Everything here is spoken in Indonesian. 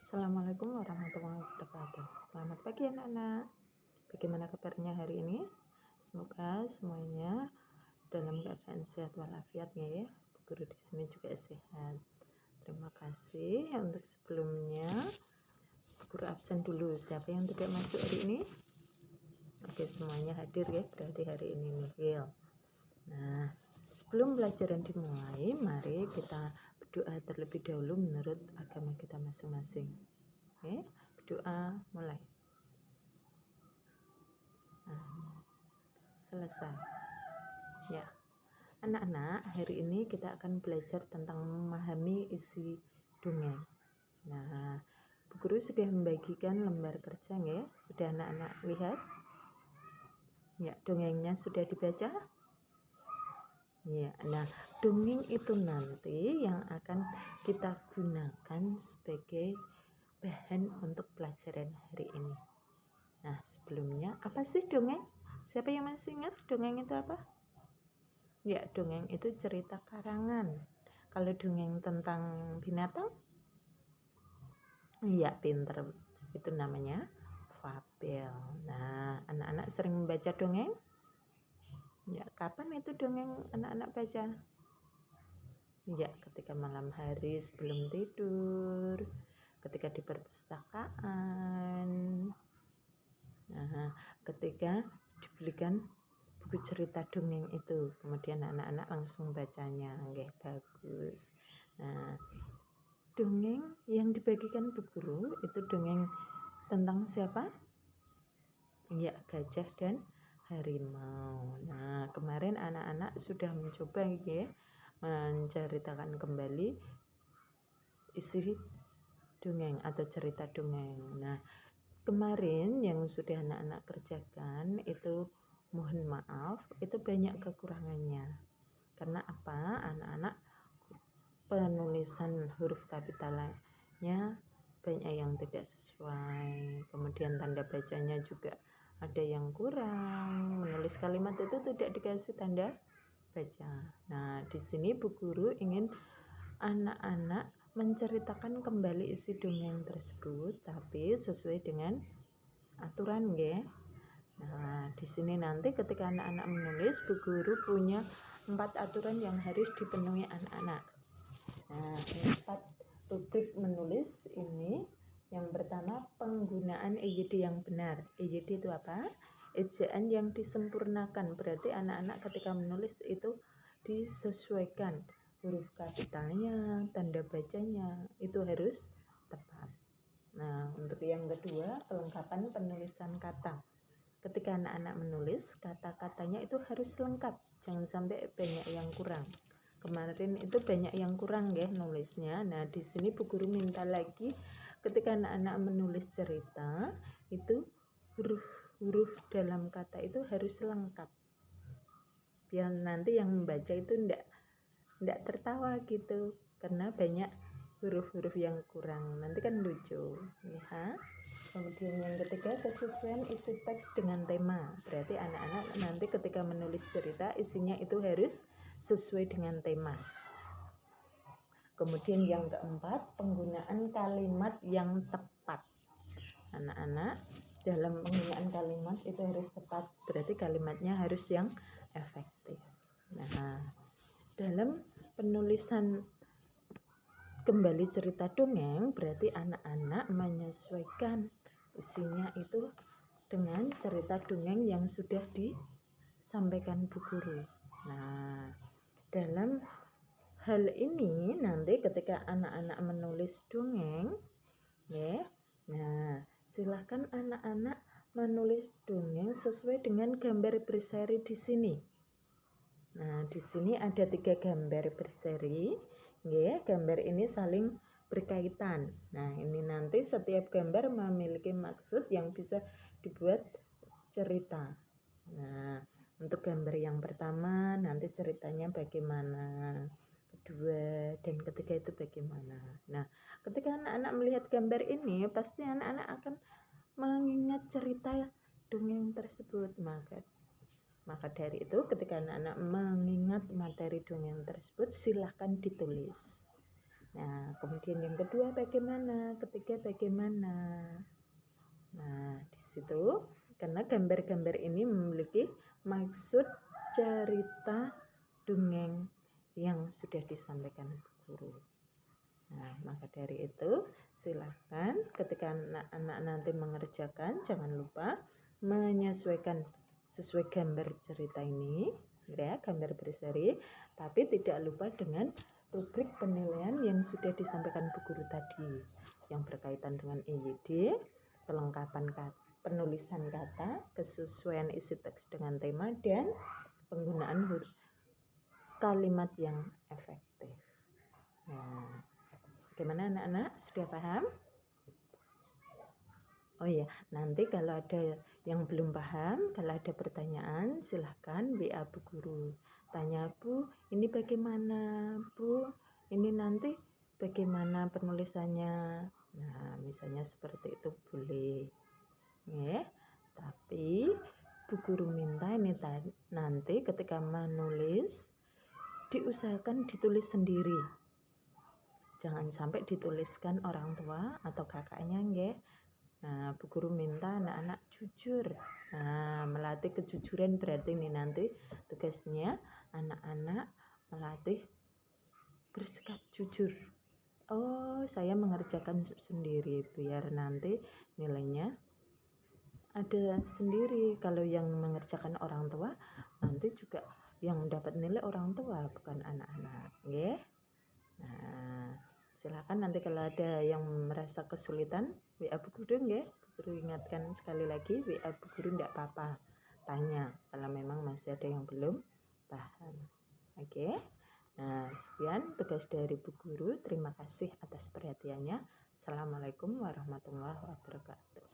Assalamualaikum warahmatullahi wabarakatuh. Selamat pagi anak-anak. Bagaimana kabarnya hari ini? Semoga semuanya dalam keadaan sehat walafiat ya. Bu Guru di sini juga sehat. Terima kasih. Untuk sebelumnya, Bu Guru absen dulu. Siapa yang tidak masuk hari ini? Oke, semuanya hadir ya. Berarti hari ini nihil. Nah, sebelum pelajaran dimulai, mari kita berdoa terlebih dahulu menurut agama kita masing-masing. Oke, berdoa mulai. Nah, selesai. Ya, anak-anak, hari ini kita akan belajar tentang memahami isi dongeng. Nah, Bu Guru sudah membagikan lembar kerja ya. Sudah anak-anak lihat? Ya, dongengnya sudah dibaca? Ya, nah dongeng itu nanti yang akan kita gunakan sebagai bahan untuk pelajaran hari ini. Nah, sebelumnya apa sih dongeng? Siapa yang masih ingat dongeng itu apa? Ya, dongeng itu cerita karangan. Kalau dongeng tentang binatang, ya pinter. Itu namanya fabel. Nah, anak-anak sering membaca dongeng? Ya, kapan itu dongeng anak-anak baca? Ya, ketika malam hari sebelum tidur, ketika di perpustakaan. Nah, ketika dibelikan buku cerita dongeng itu, kemudian anak-anak langsung bacanya. Nggih, bagus. Nah, dongeng yang dibagikan Bu Guru itu dongeng tentang siapa? Ya, gajah dan harimau. Nah, kemarin anak-anak sudah mencoba ya menceritakan kembali isi dongeng atau cerita dongeng. Nah, kemarin yang sudah anak-anak kerjakan itu mohon maaf, itu banyak kekurangannya. Karena apa? Anak-anak penulisan huruf kapitalnya banyak yang tidak sesuai. Kemudian tanda bacanya juga ada yang kurang. Menulis kalimat itu tidak dikasih tanda baca. Nah, di sini Bu Guru ingin anak-anak menceritakan kembali isi dongeng tersebut, tapi sesuai dengan aturan ya. Nah, di sini nanti ketika anak-anak menulis, Bu Guru punya 4 aturan yang harus dipenuhi anak-anak. Nah, 4 rubrik menulis ini. Yang pertama, penggunaan EYD yang benar. EYD itu apa? Ejaan yang disempurnakan. Berarti anak-anak ketika menulis itu disesuaikan. Huruf kapitalnya, tanda bacanya, itu harus tepat. Nah, untuk yang kedua, kelengkapan penulisan kata. Ketika anak-anak menulis, kata-katanya itu harus lengkap. Jangan sampai banyak yang kurang. Kemarin itu banyak yang kurang ya nulisnya. Nah, di sini Bu Guru minta lagi ketika anak-anak menulis cerita, itu huruf-huruf dalam kata itu harus lengkap. Biar nanti yang membaca itu enggak tertawa gitu karena banyak huruf-huruf yang kurang, nanti kan lucu ya. Kemudian yang ketiga, kesesuaian isi teks dengan tema. Berarti anak-anak nanti ketika menulis cerita isinya itu harus sesuai dengan tema. Kemudian yang keempat, penggunaan kalimat yang tepat. Anak-anak dalam penggunaan kalimat itu harus tepat, berarti kalimatnya harus yang efektif. Nah, dalam penulisan kembali cerita dongeng berarti anak-anak menyesuaikan isinya itu dengan cerita dongeng yang sudah disampaikan Bu Guru. Nah, dalam hal ini nanti ketika anak-anak menulis dongeng ya. Nah, silahkan anak-anak menulis dongeng sesuai dengan gambar berseri di sini. Nah, di sini ada 3 gambar berseri, ya. Gambar ini saling berkaitan. Nah, ini nanti setiap gambar memiliki maksud yang bisa dibuat cerita. Nah, untuk gambar yang pertama nanti ceritanya bagaimana, kedua dan ketiga itu bagaimana. Nah, ketika anak-anak melihat gambar ini, pasti anak-anak akan mengingat cerita dongeng tersebut. Maka dari itu ketika anak-anak mengingat materi dongeng tersebut silahkan ditulis. Nah, kemudian yang kedua bagaimana, ketiga bagaimana. Nah, di situ karena gambar-gambar ini memiliki maksud cerita dongeng yang sudah disampaikan guru. Nah, maka dari itu silahkan ketika anak-anak nanti mengerjakan jangan lupa menyesuaikan sesuai gambar cerita ini, ya, gambar berseri, tapi tidak lupa dengan rubrik penilaian yang sudah disampaikan Bu Guru tadi yang berkaitan dengan EYD, kelengkapan kata, penulisan kata, kesesuaian isi teks dengan tema, dan penggunaan huruf kalimat yang efektif. Nah, bagaimana anak-anak? Sudah paham? Oh iya, nanti kalau ada yang belum paham, kalau ada pertanyaan, silahkan WA Bu Guru. Tanya, Bu, ini bagaimana? Bu, ini nanti bagaimana penulisannya? Nah, misalnya seperti itu boleh. Ya, tapi Bu Guru minta ini nanti ketika menulis, diusahakan ditulis sendiri. Jangan sampai dituliskan orang tua atau kakaknya, ya. Nah, Bu Guru minta anak-anak jujur. Nah, melatih kejujuran berarti ini nanti tugasnya anak-anak melatih bersikap jujur. Oh, saya mengerjakan sendiri biar nanti nilainya ada sendiri. Kalau yang mengerjakan orang tua, nanti juga yang dapat nilai orang tua, bukan anak-anak, ya. Nah, silakan nanti kalau ada yang merasa kesulitan WA Bu Guru, ya. Bu Guru ingatkan sekali lagi, WA Bu Guru enggak apa-apa, tanya kalau memang masih ada yang belum paham. Oke. Nah, sekian tugas dari Bu Guru. Terima kasih atas perhatiannya. Assalamualaikum warahmatullahi wabarakatuh.